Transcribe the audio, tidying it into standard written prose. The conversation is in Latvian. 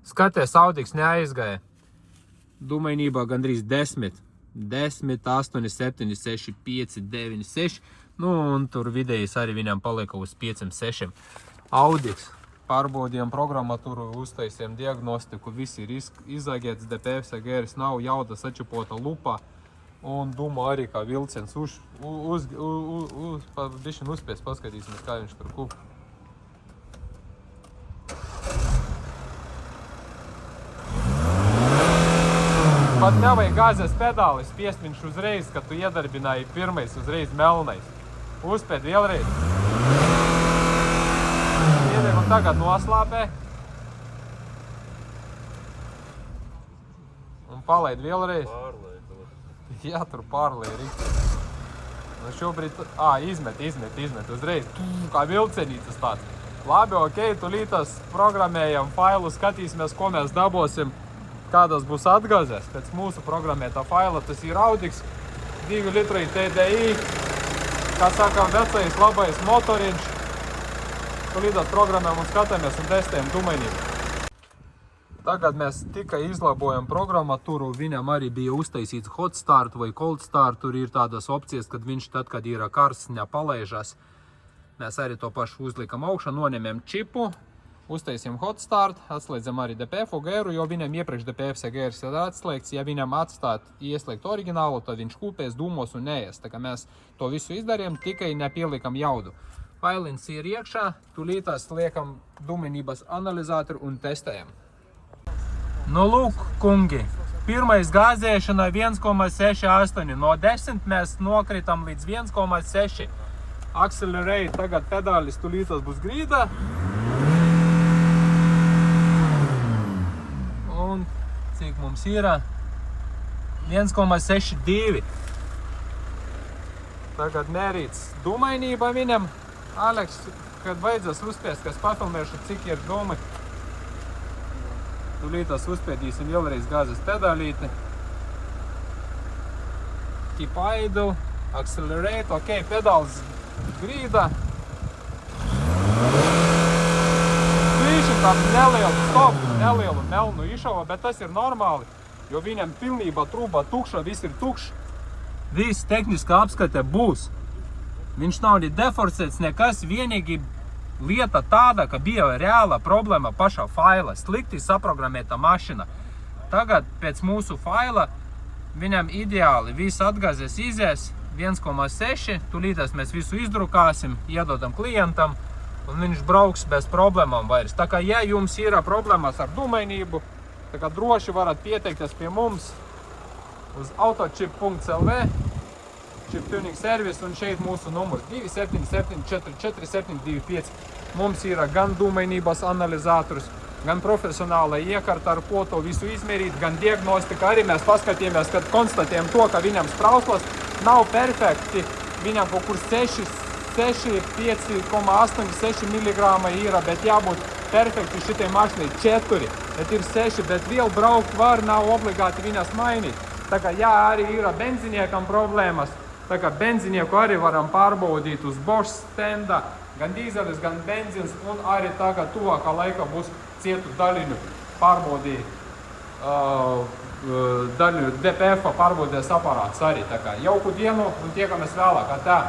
Skaties, Audiks neaizgāja. Dumainībā gandrīz 10, 8, 7, 6, 5, 9, 6. Nu, un tur vidējais arī viņam palika uz 5, 6. Audiks. Pārbaudījām programmatūru, uztaisījām diagnostiku, visi ir izagēts, DPF sagēris nav, jauda sačupota lupa. Un Duma arī kā vilciens bišķiņ uzspies, paskatīsimies, kā viņš tur kup. Pat nevajag gāzes pedāli spiest, viņš uzreiz, kad tu iedarbināji pirmais, uzreiz melnais. Uzspied vēlreiz. Iedeg un tagad noslāpē. Un palaid vēlreiz. Jā, tur pārlēja rīkti. Nu šobrīd, izmet uzreiz. Kā vilcenītas tāds. Labi, ok, tulītas programējam failu, skatīsimies, ko mēs dabosim. Kādas būs atgazes pēc mūsu programmētā faila. Tas ir Audiks 2 litri TDI, kā sakām, vecais labais motoriņš. Tulītās programmējam un skatāmies un testējam Dumainību. Tagad mēs tikai izlabojam programmatūru, viņam arī bija uztaisīts hot start vai cold start. Tur ir tādas opcijas, kad viņš tad, kad ir karsts, nepalaižas. Mēs arī to pašu uzlikam augšā, noņemam čipu. Uztaisījām hot start, atslēdzam arī DPF gēru, jo viņam iepriekš DPF gērs ir atslēgts. Ja viņam atstāt ieslēgt oriģinālu, tad viņš kūpēs, dūmos un neies. Tā kā mēs to visu izdarījām, tikai nepielikam jaudu. Failins ir iekšā, tulītās liekam Dumainības analizatoru un testējam. Nu lūk, kungi, pirmais gāzēšana 1,68. No 10 mēs nokritam līdz 1,6. Accelerate, tagad pedālis tulītās būs grīdā. Un cik mums ir? 1,62. Tagad mērīts Dumainība viņam. Aleks, kad vajadzēs uzspiest, kas pafilmēšu, cik ir dumi. Tulītās uzspiedīsim vēlreiz gāzes pedālīti. Keep idle, accelerate, ok, pedāls grīda. Tam nelielu melnu išava, bet tas ir normāli, jo viņam pilnībā trūba tukša, viss ir tukšs. Viss tehniska apskate būs. Viņš nav ne deforsēts nekas, vienīgi lieta tāda, ka bija reāla problēma pašā faila, slikti saprogrammēta mašina. Tagad pēc mūsu faila viņam ideāli viss atgazes izies 1,6, tulītās mēs visu izdrukāsim, iedodam klientam. Un viņš brauks bez problēmām vairs. Tā kā, ja jums ir problēmas ar Dumainību, tā kā droši varat pieteikties pie mums uz autochip.lv, Chip Tuning Service, un šeit mūsu numurs 277 44 725. Mums ir gan Dumainības analizators, gan profesionāla iekārta, ar ko to visu izmērīt, gan diagnostika. Arī mēs paskatījāmies, kad konstatējam to, ka viņam sprauslas nav perfekti. Viņam kaut kur 5,8, 6 mg ir, bet jābūt perfekti šitai mašinai 4, bet ir 6, bet vēl braukt var, nav obligāti viņas mainīt. Tā kā, ja arī ir benziniekam problēmas, tā kā benzinieku arī varam pārbaudīt uz Bosch stenda, gan dīzelis, gan benzins, un arī tagad tuvākā laikā būs cietu daļiņu pārbaudīt, daļiņu DPF pārbaudēs aparāts arī. Tā kā, jauku dienu un tiekamies vēlāk. Tā.